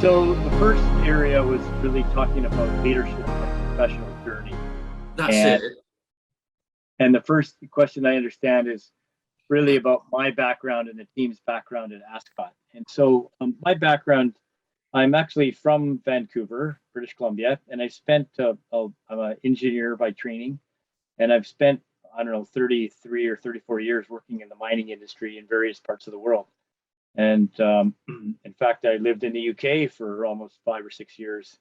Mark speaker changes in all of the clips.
Speaker 1: So the first area was really talking about leadership and professional journey.
Speaker 2: That's it.
Speaker 1: And and the first question I understand is really about my background and the team's background at Ascot. And so my background, I'm actually from Vancouver, British Columbia, and I spent, I'm an engineer by training, and I've spent, I don't know, 33 or 34 years working in the mining industry in various parts of the world. And in fact, I lived in the UK for almost 5 or 6 years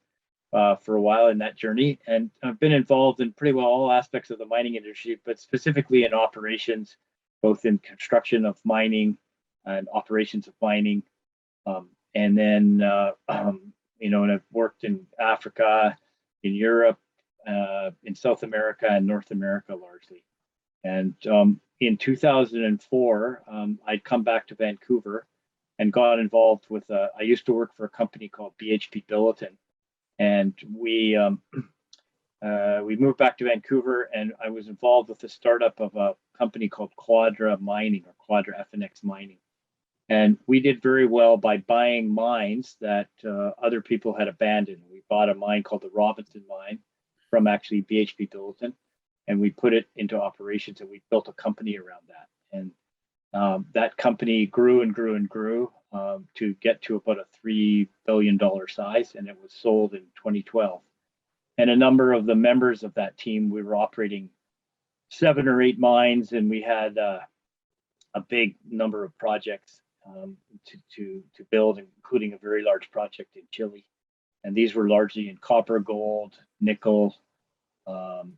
Speaker 1: for a while in that journey. And I've been involved in pretty well all aspects of the mining industry, but specifically in operations, both in construction of mining and operations of mining. And then, and I've worked in Africa, in Europe, in South America, and North America largely. And in 2004, I'd come back to Vancouver and got involved with, I used to work for a company called BHP Billiton. And we moved back to Vancouver, and I was involved with the startup of a company called Quadra Mining, or Quadra FNX Mining. And we did very well by buying mines that other people had abandoned. We bought a mine called the Robinson Mine from actually BHP Billiton, and we put it into operations, and we built a company around that. And that company grew and grew and grew to get to about a $3 billion size, and it was sold in 2012. And a number of the members of that team, we were operating 7 or 8 mines, and we had a big number of projects to build, including a very large project in Chile. And these were largely in copper, gold, nickel,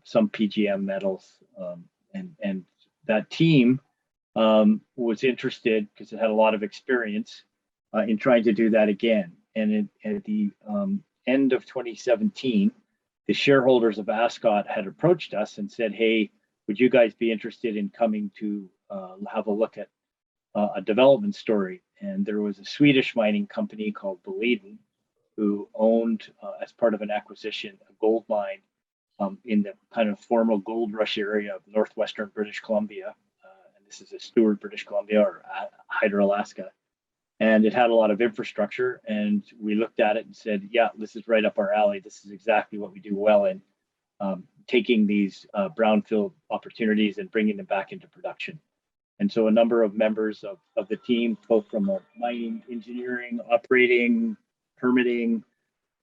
Speaker 1: some PGM metals, and that team was interested because it had a lot of experience in trying to do that again. And at the end of 2017, the shareholders of Ascot had approached us and said, "Hey, would you guys be interested in coming to have a look at a development story?" And there was a Swedish mining company called Boliden who owned, as part of an acquisition, a gold mine in the kind of former gold rush area of northwestern British Columbia. This is a Stewart, British Columbia, or Hydro, Alaska. And it had a lot of infrastructure. And we looked at it and said, yeah, this is right up our alley. This is exactly what we do well in, taking these brownfield opportunities and bringing them back into production. And so a number of members of the team, both from a mining, engineering, operating, permitting,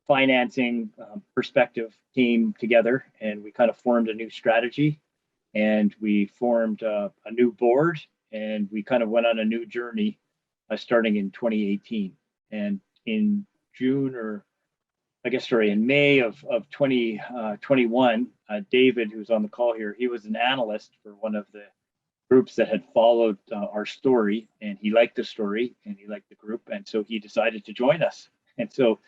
Speaker 1: financing perspective, came together, and we kind of formed a new strategy. And we formed a new board, and we kind of went on a new journey starting in 2018. And in in May of 2021, David, who's on the call here, he was an analyst for one of the groups that had followed our story, and he liked the story and he liked the group. And so he decided to join us. And so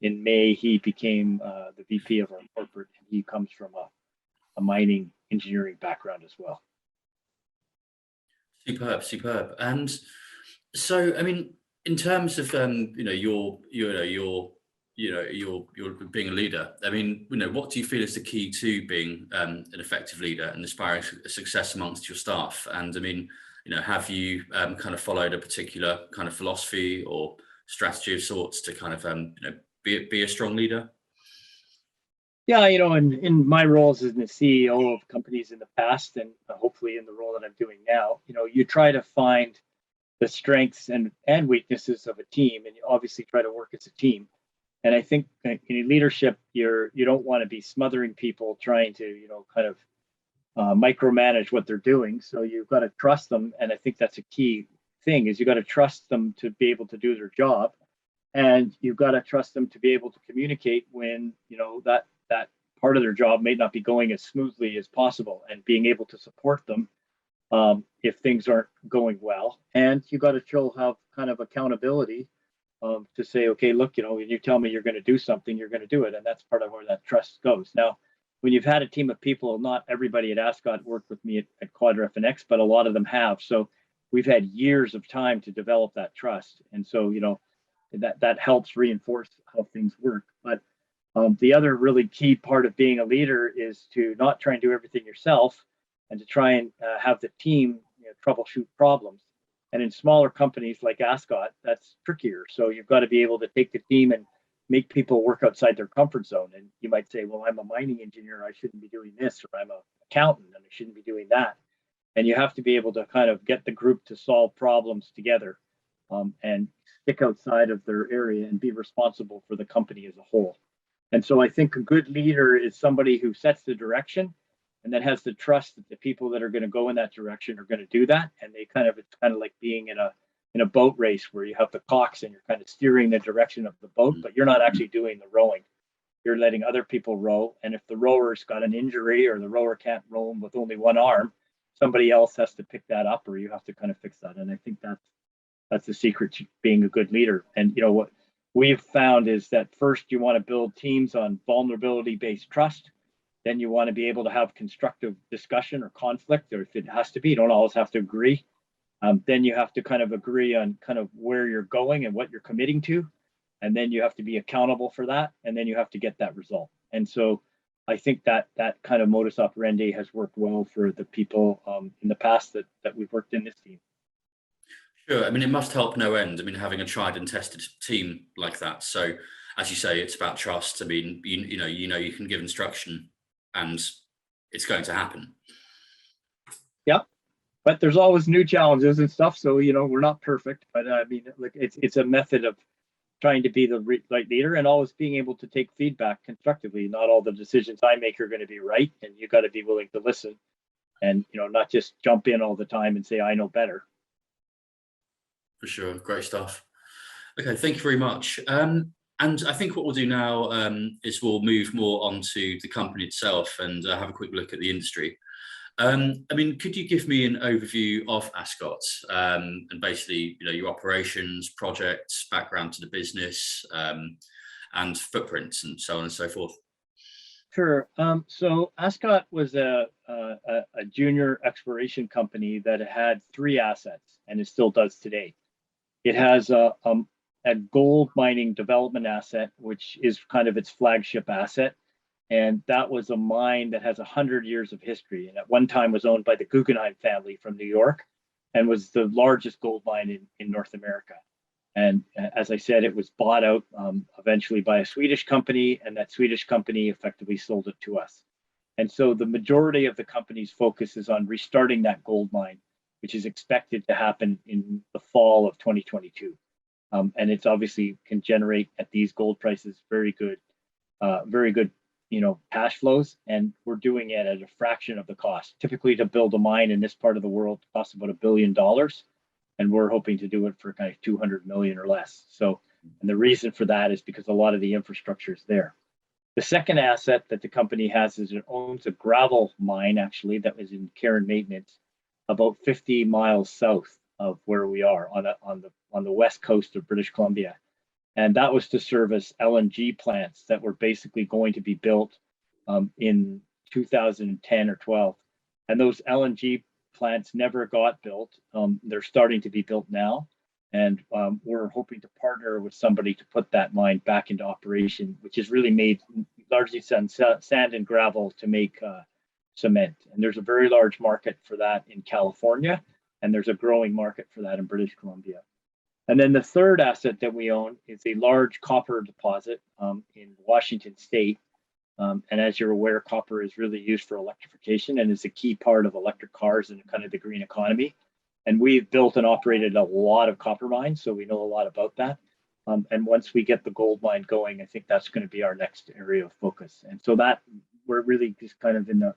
Speaker 1: in May, he became the VP of our corporate, and he comes from a mining engineering background as well.
Speaker 2: Superb. And so, I mean, in terms of you're being a leader. I mean, what do you feel is the key to being an effective leader and inspiring success amongst your staff? And I mean, have you kind of followed a particular kind of philosophy or strategy of sorts to kind of be a strong leader?
Speaker 1: Yeah, in my roles as the CEO of companies in the past, and hopefully in the role that I'm doing now, you try to find the strengths and weaknesses of a team, and you obviously try to work as a team. And I think in leadership, you don't want to be smothering people, trying to kind of micromanage what they're doing. So you've got to trust them, and I think that's a key thing: is you got to trust them to be able to do their job, and you've got to trust them to be able to communicate when that part of their job may not be going as smoothly as possible, and being able to support them if things aren't going well. And you got to still have kind of accountability to say, okay, look, when you tell me you're going to do something, you're going to do it. And that's part of where that trust goes. Now, when you've had a team of people, not everybody at Ascot worked with me at Quadra FNX, but a lot of them have. So we've had years of time to develop that trust. And so, that helps reinforce how things work. But the other really key part of being a leader is to not try and do everything yourself, and to try and have the team troubleshoot problems. And in smaller companies like Ascot, that's trickier. So you've got to be able to take the team and make people work outside their comfort zone. And you might say, well, I'm a mining engineer, I shouldn't be doing this, or I'm an accountant and I shouldn't be doing that. And you have to be able to kind of get the group to solve problems together, and stick outside of their area and be responsible for the company as a whole. And so I think a good leader is somebody who sets the direction and then has the trust that the people that are going to go in that direction are going to do that. And it's kind of like being in a boat race where you have the cocks and you're kind of steering the direction of the boat, but you're not actually doing the rowing. You're letting other people row. And if the rower's got an injury or the rower can't row with only one arm, somebody else has to pick that up, or you have to kind of fix that. And I think that's the secret to being a good leader. And what we've found is that first you want to build teams on vulnerability-based trust. Then you want to be able to have constructive discussion or conflict, or if it has to be, you don't always have to agree. Then you have to kind of agree on kind of where you're going and what you're committing to. And then you have to be accountable for that. And then you have to get that result. And so I think that kind of modus operandi has worked well for the people in the past that we've worked in this team.
Speaker 2: Sure. I mean, it must help no end. I mean, having a tried and tested team like that. So, as you say, it's about trust. I mean, you can give instruction, and it's going to happen.
Speaker 1: Yeah, but there's always new challenges and stuff. So we're not perfect, but I mean, like it's a method of trying to be the right leader and always being able to take feedback constructively. Not all the decisions I make are going to be right, and you got to be willing to listen, and not just jump in all the time and say I know better.
Speaker 2: For sure. Great stuff. Okay, thank you very much. And I think what we'll do now is we'll move more onto the company itself and have a quick look at the industry. I mean, could you give me an overview of Ascot and basically, your operations, projects, background to the business, and footprints, and so on and so forth?
Speaker 1: Sure. So Ascot was a junior exploration company that had 3 assets, and it still does today. It has a gold mining development asset, which is kind of its flagship asset. And that was a mine that has 100 years of history. And at one time was owned by the Guggenheim family from New York and was the largest gold mine in North America. And as I said, it was bought out eventually by a Swedish company, and that Swedish company effectively sold it to us. And so the majority of the company's focus is on restarting that gold mine, which is expected to happen in the fall of 2022. And it's obviously can generate at these gold prices very good cash flows, and we're doing it at a fraction of the cost. Typically, to build a mine in this part of the world costs about $1 billion, and we're hoping to do it for kind of 200 million or less. So, and the reason for that is because a lot of the infrastructure is there. The second asset that the company has is it owns a gravel mine, actually, that was in care and maintenance about 50 miles south of where we are on the west coast of British Columbia. And that was to service LNG plants that were basically going to be built in 2010 or 12. And those LNG plants never got built. They're starting to be built now. And we're hoping to partner with somebody to put that mine back into operation, which is really made largely sand and gravel to make cement. And there's a very large market for that in California, and there's a growing market for that in British Columbia. And then the third asset that we own is a large copper deposit in Washington State. And as you're aware, copper is really used for electrification and is a key part of electric cars and kind of the green economy. And we've built and operated a lot of copper mines, so we know a lot about that. And once we get the gold mine going, I think that's going to be our next area of focus. And so that we're really just kind of in the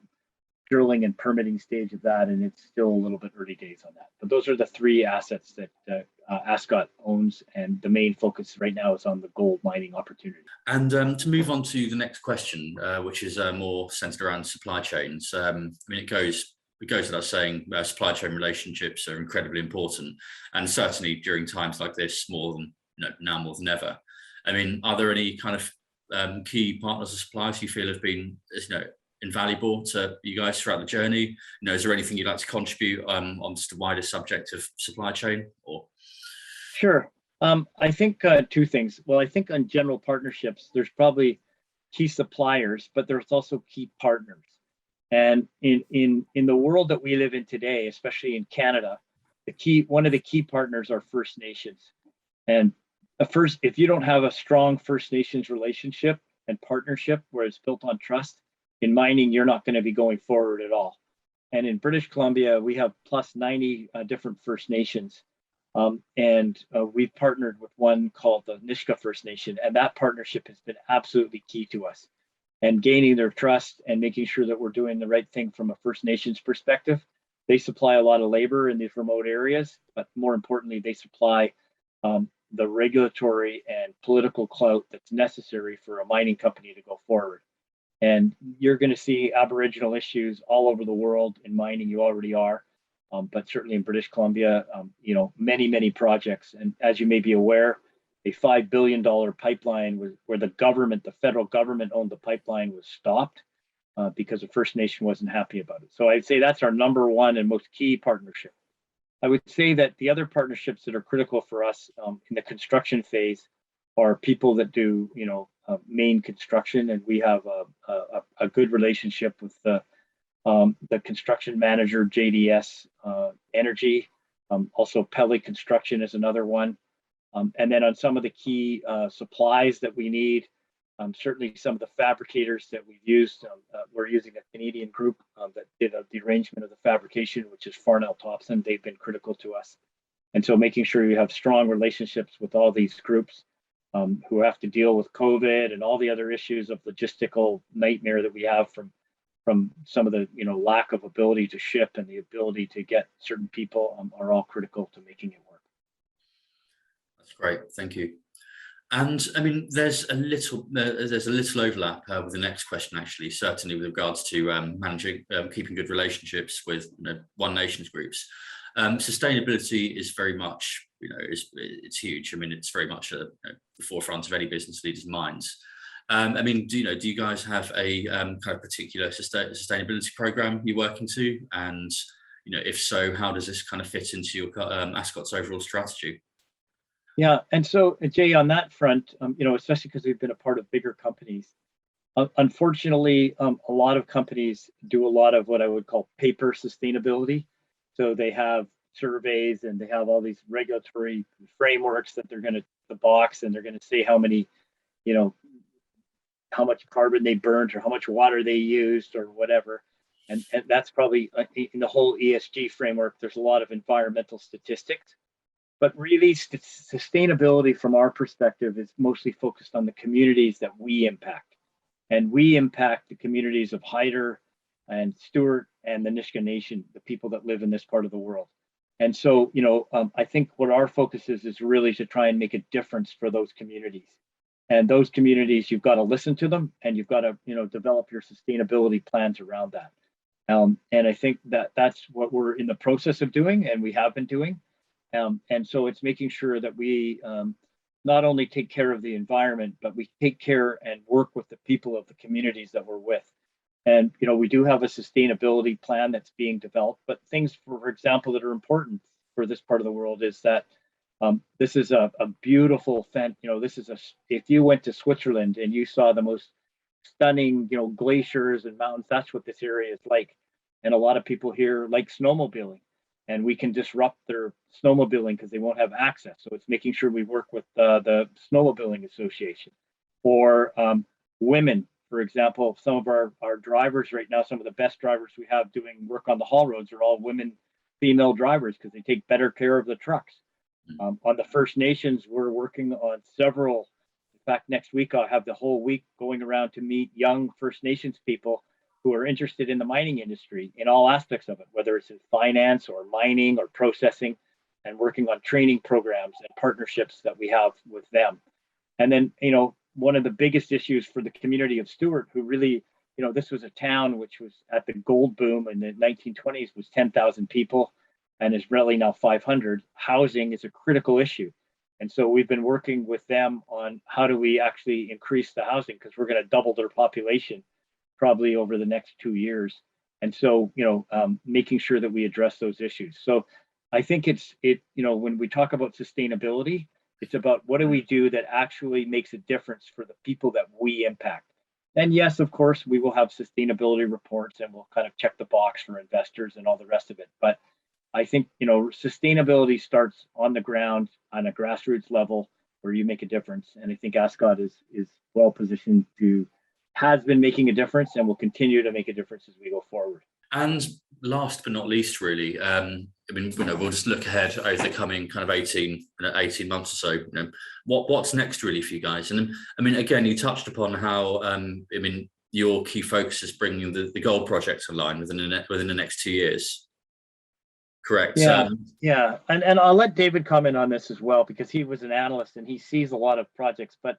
Speaker 1: drilling and permitting stage of that, and it's still a little bit early days on that. But those are the 3 assets that Ascot owns, and the main focus right now is on the gold mining opportunity.
Speaker 2: And to move on to the next question, which is more centered around supply chains. I mean, it goes without saying, supply chain relationships are incredibly important, and certainly during times like this, more than now more than ever. I mean, are there any kind of key partners or suppliers you feel have been invaluable to you guys throughout the journey? Is there anything you'd like to contribute on just the wider subject of supply chain? Or
Speaker 1: Sure. I think 2 things. Well, I think on general partnerships, there's probably key suppliers, but there's also key partners. And in the world that we live in today, especially in Canada, one of the key partners are First Nations. And first, if you don't have a strong First Nations relationship and partnership where it's built on trust, in mining, you're not going to be going forward at all. And in British Columbia, we have plus 90 different First Nations. And we've partnered with one called the Nisga'a First Nation, and that partnership has been absolutely key to us and gaining their trust and making sure that we're doing the right thing from a First Nations perspective. They supply a lot of labor in these remote areas, but more importantly, they supply the regulatory and political clout that's necessary for a mining company to go forward. And you're going to see Aboriginal issues all over the world in mining. You already are, but certainly in British Columbia, many, many projects. And as you may be aware, a $5 billion pipeline where the government, the federal government owned the pipeline, was stopped because the First Nation wasn't happy about it. So I'd say that's our number one and most key partnership. I would say that the other partnerships that are critical for us in the construction phase are people that do, main construction, and we have a good relationship with the construction manager, JDS Energy. Also, Pelly Construction is another one. And then on some of the key supplies that we need, certainly some of the fabricators that we've used, we're using a Canadian group that did the arrangement of the fabrication, which is Farnell Thompson. They've been critical to us. And so making sure you have strong relationships with all these groups who have to deal with COVID and all the other issues of logistical nightmare that we have from some of the lack of ability to ship and the ability to get certain people are all critical to making it work.
Speaker 2: That's great, thank you. And I mean, there's a little overlap with the next question, actually, certainly with regards to managing, keeping good relationships with One Nations groups. Sustainability is very much, it's huge. I mean, it's very much at the forefront of any business leader's minds. I mean, do you guys have a kind of particular sustainability program you're working to? And if so, how does this kind of fit into your Ascot's overall strategy?
Speaker 1: Yeah, and so Jay, on that front, especially because we've been a part of bigger companies, unfortunately, a lot of companies do a lot of what I would call paper sustainability. So they have surveys and they have all these regulatory frameworks that they're going to the box, and they're going to say how many, how much carbon they burned or how much water they used or whatever. And that's probably in the whole ESG framework. There's a lot of environmental statistics. But really, sustainability from our perspective is mostly focused on the communities that we impact. And we impact the communities of Hyder and Stewart and the Nisga'a Nation, the people that live in this part of the world. And so, I think what our focus is really to try and make a difference for those communities. And those communities, you've got to listen to them, and you've got to, develop your sustainability plans around that. And I think that that's what we're in the process of doing, and we have been doing. And so it's making sure that we not only take care of the environment, but we take care and work with the people of the communities that we're with. And, we do have a sustainability plan that's being developed, but things, for example, that are important for this part of the world is that this is a beautiful if you went to Switzerland and you saw the most stunning, glaciers and mountains, that's what this area is like. And a lot of people here like snowmobiling. And we can disrupt their snowmobiling because they won't have access. So it's making sure we work with the Snowmobiling Association. Or women, for example, some of our drivers right now, some of the best drivers we have doing work on the haul roads are all women, female drivers, because they take better care of the trucks. On the First Nations, we're working on several. In fact, next week, I'll have the whole week going around to meet young First Nations people who are interested in the mining industry in all aspects of it, whether it's in finance or mining or processing, and working on training programs and partnerships that we have with them. And then, one of the biggest issues for the community of Stewart, who really, this was a town which was at the gold boom in the 1920s, was 10,000 people and is really now 500. Housing is a critical issue. And so we've been working with them on how do we actually increase the housing, because we're going to double their population probably over the next 2 years. And so, making sure that we address those issues. So I think when we talk about sustainability, it's about what do we do that actually makes a difference for the people that we impact. And yes, of course, we will have sustainability reports and we'll kind of check the box for investors and all the rest of it. But I think, sustainability starts on the ground on a grassroots level where you make a difference. And I think Ascot is well positioned has been making a difference and will continue to make a difference as we go forward.
Speaker 2: And last but not least, really, I mean, we'll just look ahead over the coming kind of 18 months or so. What's next really for you guys? And I mean, again, you touched upon how, I mean, your key focus is bringing the gold project online within the next 2 years. Correct.
Speaker 1: Yeah, yeah. And I'll let David comment on this as well, because he was an analyst and he sees a lot of projects. But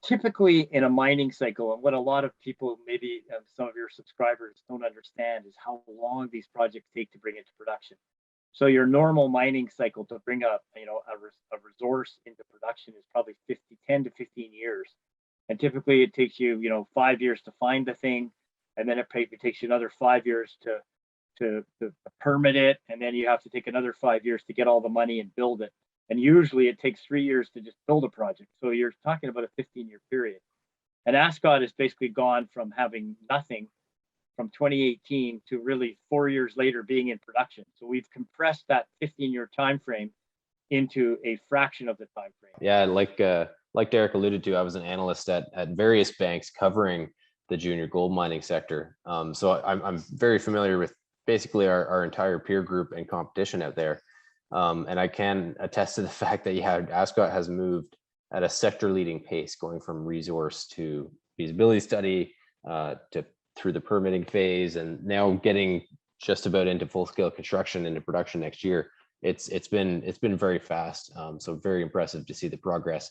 Speaker 1: typically in a mining cycle, and what a lot of people, maybe some of your subscribers don't understand, is how long these projects take to bring into production. So your normal mining cycle to bring up, a resource into production is probably 10 to 15 years. And typically it takes you, 5 years to find the thing. And then it takes you another 5 years to permit it. And then you have to take another 5 years to get all the money and build it. And usually it takes 3 years to just build a project. So you're talking about a 15-year period. And Ascot has basically gone from having nothing from 2018 to really 4 years later being in production. So we've compressed that 15-year time frame into a fraction of the time frame.
Speaker 3: Yeah, like Derek alluded to, I was an analyst at various banks covering the junior gold mining sector. So I'm very familiar with basically our entire peer group and competition out there. And I can attest to the fact that Ascot has moved at a sector leading pace, going from resource to feasibility study to through the permitting phase, and now getting just about into full scale construction into production next year. It's been very fast. So very impressive to see the progress.